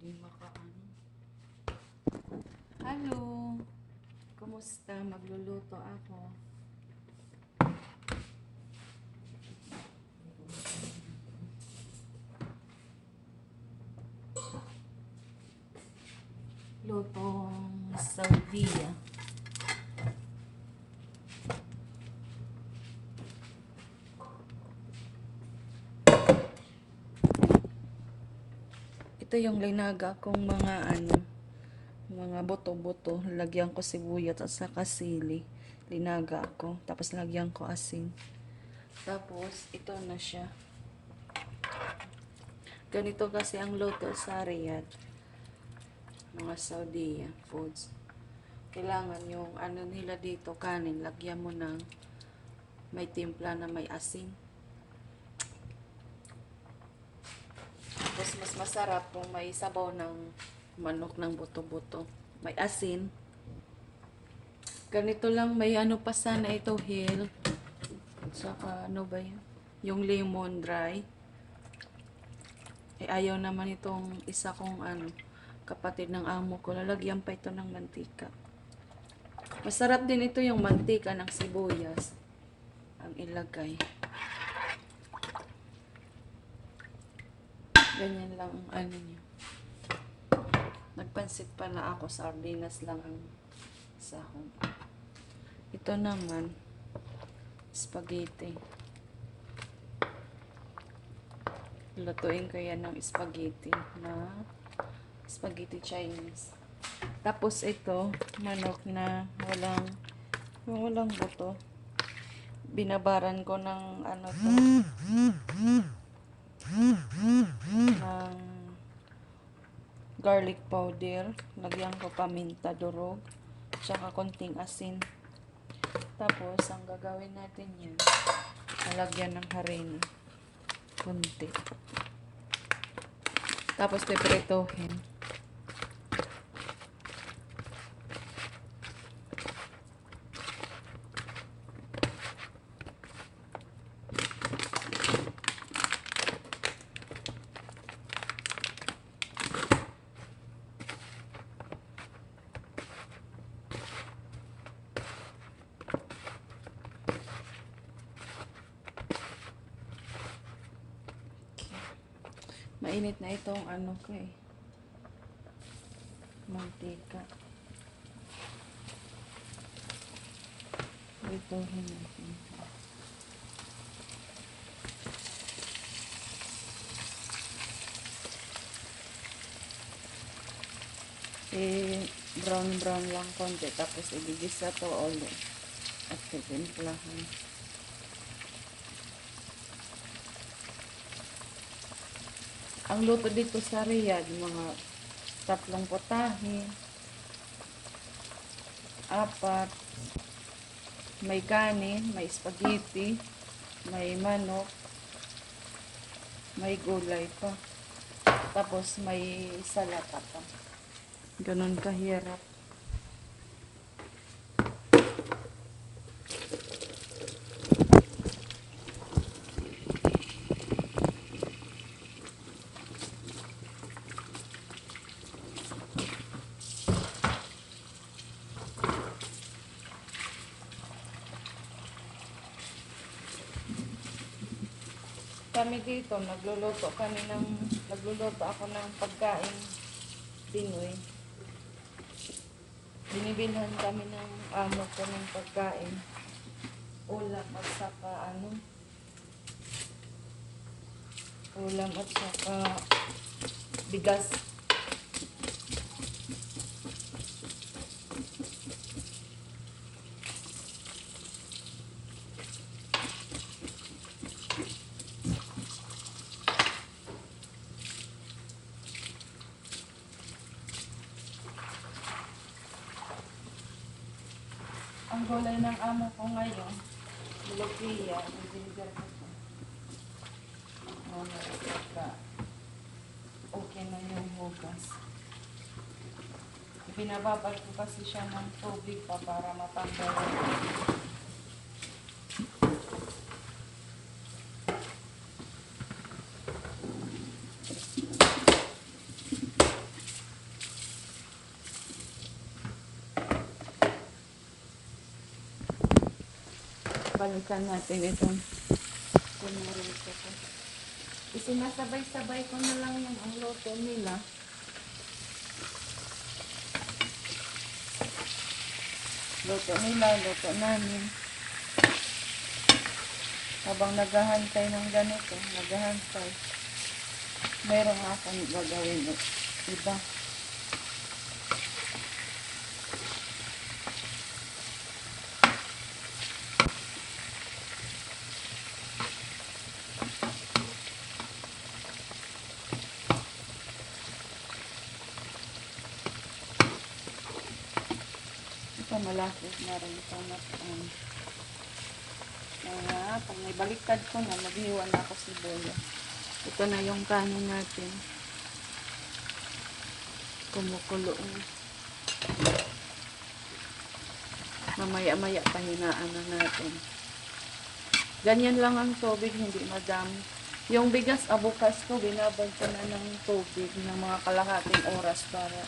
Di makaano. Hello! Kumusta? Magluluto ako. Lutong Saudia. Ito yung linaga kong mga buto-buto. Lagyan ko sibuyas at saka sili. Linaga ako. Tapos lagyan ko asin. Tapos, ito na siya. Ganito kasi ang luto sa Riyadh. Mga Saudi foods. Kailangan yung ano nila dito, kanin. Lagyan mo ng may timpla na may asin. Tapos mas masarap kung may sabaw ng manok ng buto-buto. May asin. Ganito lang, may ano pa sana ito, hill. Saka ano ba yun? Yung lemon dry. Eh ayaw naman itong isa kong kapatid ng amo ko. Lalagyan pa ito ng mantika. Masarap din ito yung mantika ng sibuyas. Ang ilagay. Ganyan lang ang ano niya. Nagpansit pala ako, sardinas lang ang sahog. Ito naman, spaghetti. Lutuin ko yan ng spaghetti Chinese. Tapos ito, manok na walang buto. Binabaran ko ng ng garlic powder. Lagyan ko paminta durog. Tsaka konting asin. Tapos, ang gagawin natin yan, lalagyan ng harina. Kunti. Tapos, pipritohin. Mainit na itong mantika. Itohin natin. Brown lang konti. Tapos igigisa to ulit. At titimplahan. Ang luto dito sa Riyadh, mga 3 potahe, 4, may kanin, may spaghetti, may manok, may gulay pa. Tapos may salata pa. Ganun kahirap. Kami dito, nagluluto ako ng pagkain Pinoy. Binibilhan kami ng amo ko ng pagkain. Ulam at saka bigas. Ang gulay ng amo ko ngayon, lumpia, nililigar ko ito. Okay na yung hugas. Binababad ko kasi siya ng tubig pa para matanggal. balikan natin itong kunarito ko. Isinasabay-sabay ko na lang yung ang luto nila. Luto nila, luto namin. Habang naghahantay ng ganito, naghahantay, meron akong gagawin iba. Ito malaki na rin ito na pag may baliktad ko na, maghiwa na ako sibuya. Ito na yung kanin natin. Kumukulo na. Mamaya-maya pahinaan na natin. Ganyan lang ang tubig, hindi madami. Yung bigas abukas ko, binabad ko na ng tubig ng mga kalahating oras para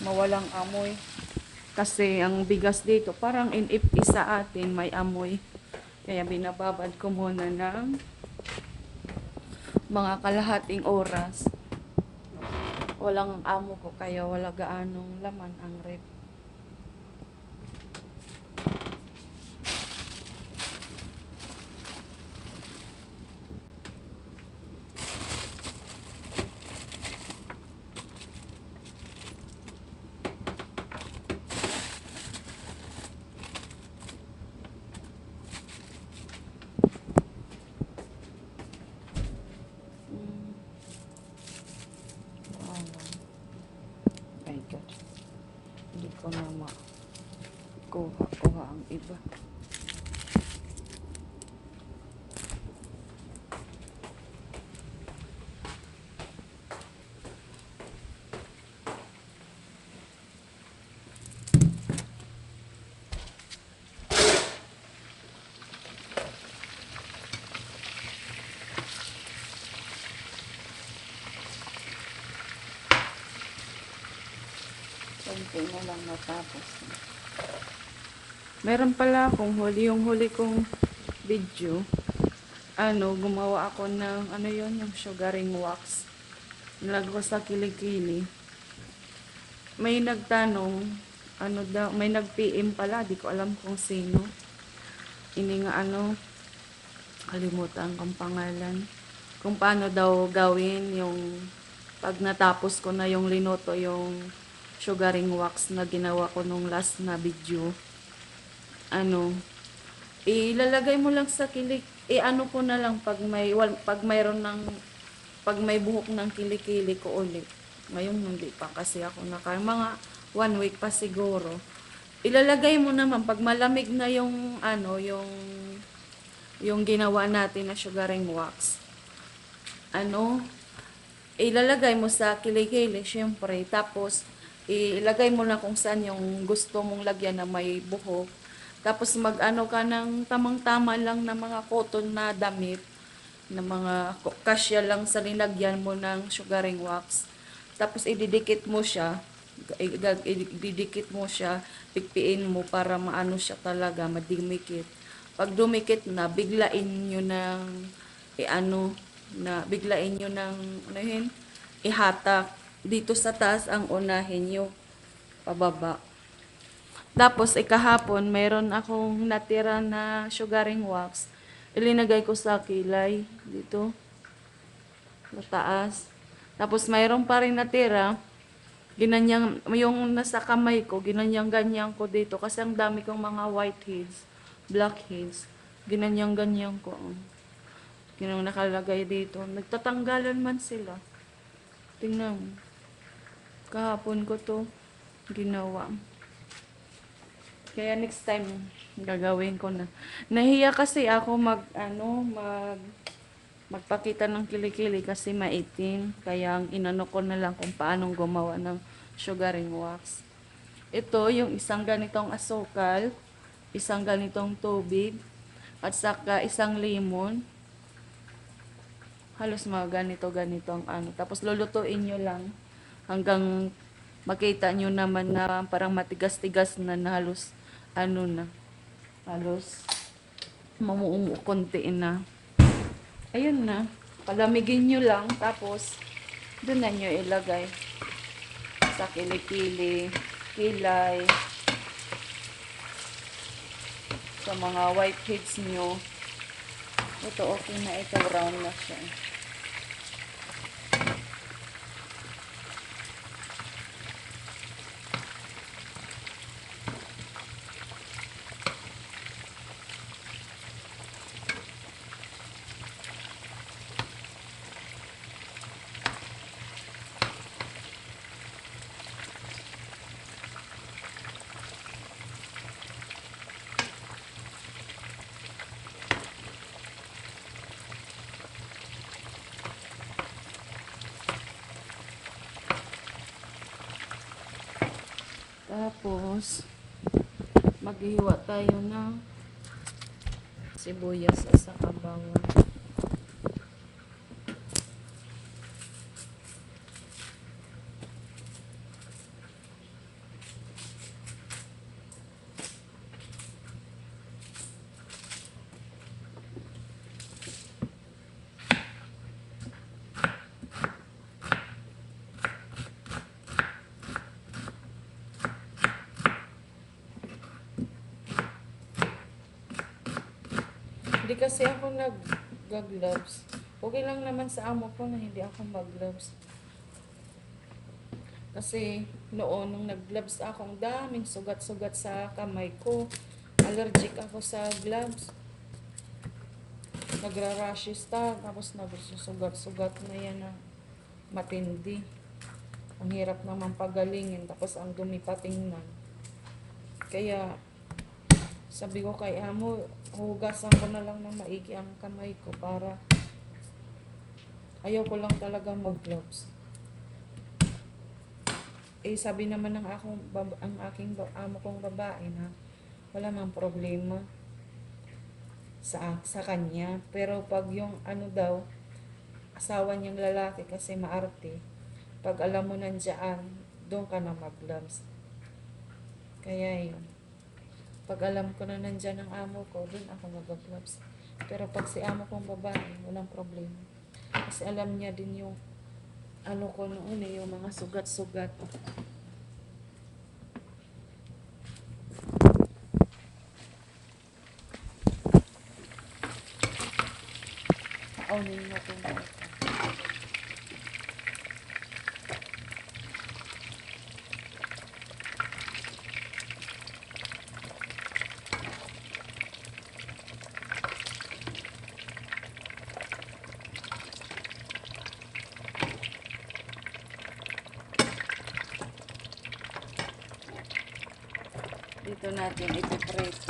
mawalang amoy. Kasi ang bigas dito, parang isa atin may amoy. Kaya binababad ko muna ng mga kalahating oras. Walang amo ko, kaya wala gaanong laman ang rep. Hindi ko na makuha ang iba. Konti na lang matapos. Meron pala akong yung huli kong video. Gumawa ako ng, yung sugaring wax. Nilagay ko sa kilikili. May nagtanong, may nag-PM pala, di ko alam kung sino. Ini nga kalimutan kong pangalan. Kung paano daw gawin yung, pag natapos ko na yung linuto, yung sugaring wax na ginawa ko nung last na video. Ilalagay mo lang sa kilik, ko na lang pag mayroon ng, pag may buhok ng kilikili ko ulit. Ngayon hindi pa kasi ako mga 1 week pa siguro. Ilalagay mo naman pag malamig na yung yung ginawa natin na sugaring wax. Ilalagay mo sa kilikili syempre, tapos ilagay mo na kung saan yung gusto mong lagyan na may buhok. Tapos ka ng tamang-tama lang na mga cotton na damit, na mga kasya lang sa linagyan mo ng sugaring wax. Tapos ididikit mo siya, pikpiin mo para maano siya talaga, madimikit. Pag dumikit na, biglain nyo ng, ihatak. Dito sa taas ang unahin nyo, pababa. Tapos, kahapon, mayroon akong natira na sugaring wax. Ilinagay ko sa kilay, dito, sa taas. Tapos, mayroon pa rin natira, yung nasa kamay ko, ganyan ko dito. Kasi ang dami kong mga white heads, black heads. Ganyan ko. Nakalagay dito. Nagtatanggalan man sila. Tingnan mo. Kahapon ko to ginawa. Kaya next time gagawin ko na. Nahiya kasi ako magpakita ng kilikili kasi maitim. Kaya ang inano ko na lang kung paano gumawa ng sugaring wax. Ito yung isang ganitong asukal, isang ganitong tubig, at saka isang lemon. Halos mga ganito tapos lulutuin nyo lang hanggang makita nyo naman na parang matigas-tigas na halos na. Halos mamuumo konti na. Ayun na. Palamigin nyo lang. Tapos, doon na nyo ilagay. Sa kilikili, kilay, sa mga whiteheads nyo. Ito okay na. Ito brown na siya. Tapos, maghiwa tayo ng sibuyas at saka bawang. Hindi kasi ako nag-gloves. Okay lang naman sa amo ko na hindi ako mag-gloves. Kasi noon, nung nag-gloves ako, ang daming sugat-sugat sa kamay ko. Allergic ako sa gloves. Nagra-rashes tapos nagsusugat-sugat na yan na matindi. Ang hirap naman pagalingin, tapos ang dumi patingnan. Kaya, sabi ko kay amo, hugasan ko na lang ng maigi ang kamay ko para ayaw ko lang talaga mag-gloves. Eh, sabi naman ng ang aking amo kong babae na wala mang problema sa kanya. Pero pag yung ano daw, asawa niyang lalaki kasi maarte, pag alam mo nandiyan, doon ka na mag-gloves. Kaya yun. Pag alam ko na nandyan ang amo ko, dun ako mag-gloves. Pero pag si amo kong babae, walang problema. Kasi alam niya din yung ano ko noon yung mga sugat-sugat. Paunin natin ito. Dito natin ipipreso.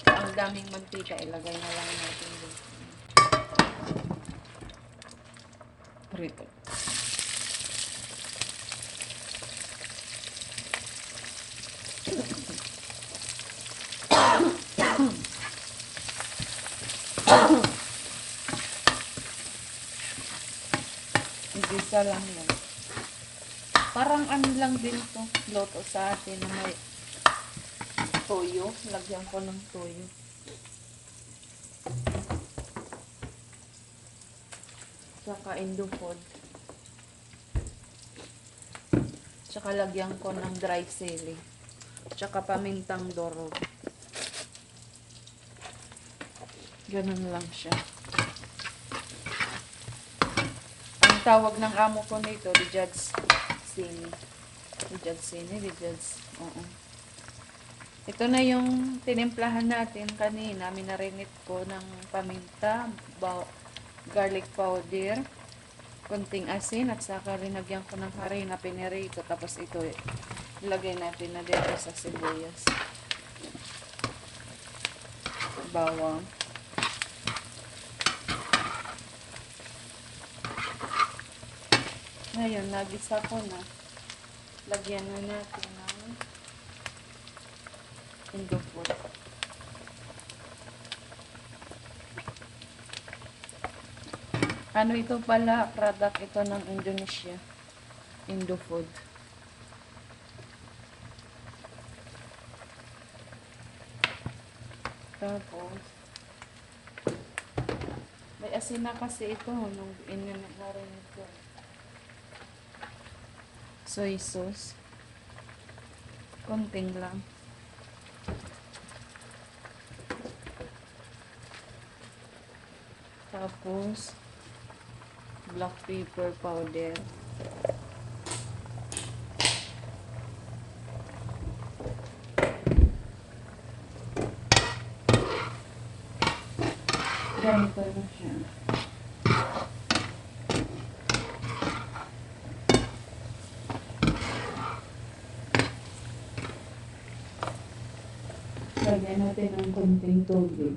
Ang daming mantika, ilagay na lang natin dito. Prito. Igisa lang yan. Parang ano lang din to, loto sa atin na may toyo. Lagyan ko ng toyo. Saka Indofod. Tsaka lagyan ko ng dry sili. Tsaka pamintang durog. Ganun lang siya. Ang tawag ng amo ko nito, Rijad's Sini. Rijad's Sini, Rijad's, oo. Ito na yung tinimplahan natin kanina. Minarinate ko ng paminta, garlic powder, konting asin, at saka rinagyan ko ng harina, pinirito. Tapos ito, ilagay natin na dito sa sibuyas. Bawang. Ngayon, nagisa ko na. Lagyan na natin ng Indofod. Ano ito pala? Product ito ng Indonesia. Indofod. Tapos, may asin na kasi ito nung inanagarin ito. Soy sauce. Konting lang. Tapos, black pepper powder. Ganito na siya. Lagyan natin ng konting tubig.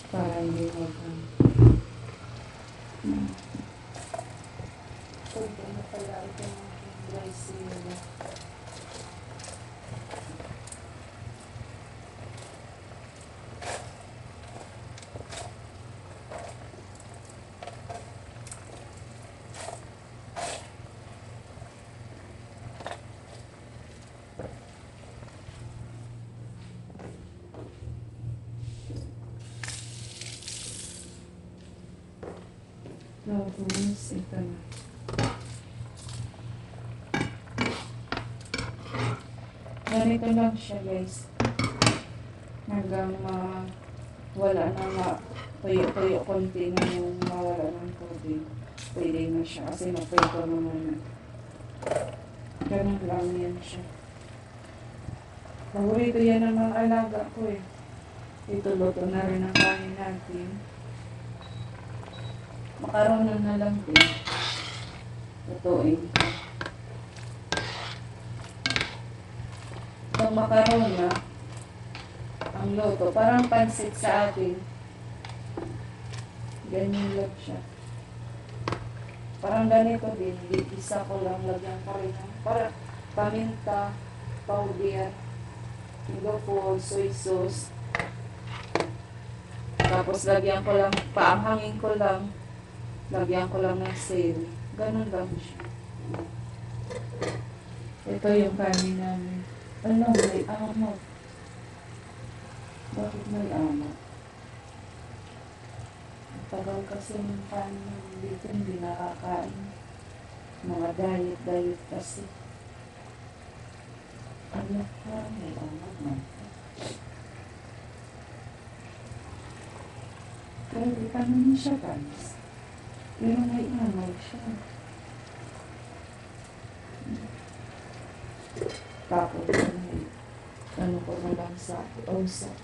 Para hindi magang. Konti na pala ito ng dry sila. Tapos, ito na. Ganito lang siya, guys. Hanggang wala na tuyo-tuyo konti na yung mawala ng tubig. Pwede na siya kasi naprito naman na. Ganun lang yan siya. Paborito yan ng mga alaga ko eh. Ito, luto na rin ang kanin natin. Makaroon na lang din. Lutuin ko. Itong makaroon na, ang luto, parang pansit sa atin. Ganyan lang siya. Parang ganito din, isa ko lang, lagyan ko rin ng parang paminta, powder, po, soy sauce. Tapos lagyan ko lang, paanghangin ko lang, lagyan ko lang ng sale. Ganun lang siya. Ito yung kanin namin. Ano, may amot. Bakit may amot? Tagal kasi ng kanin dito, hindi nakakain. Mga diet kasi. Ano ka, may amot na. Pero di pa naman siya, guys. Pero may amot siya. Tapos, ano ko na lang sa usap.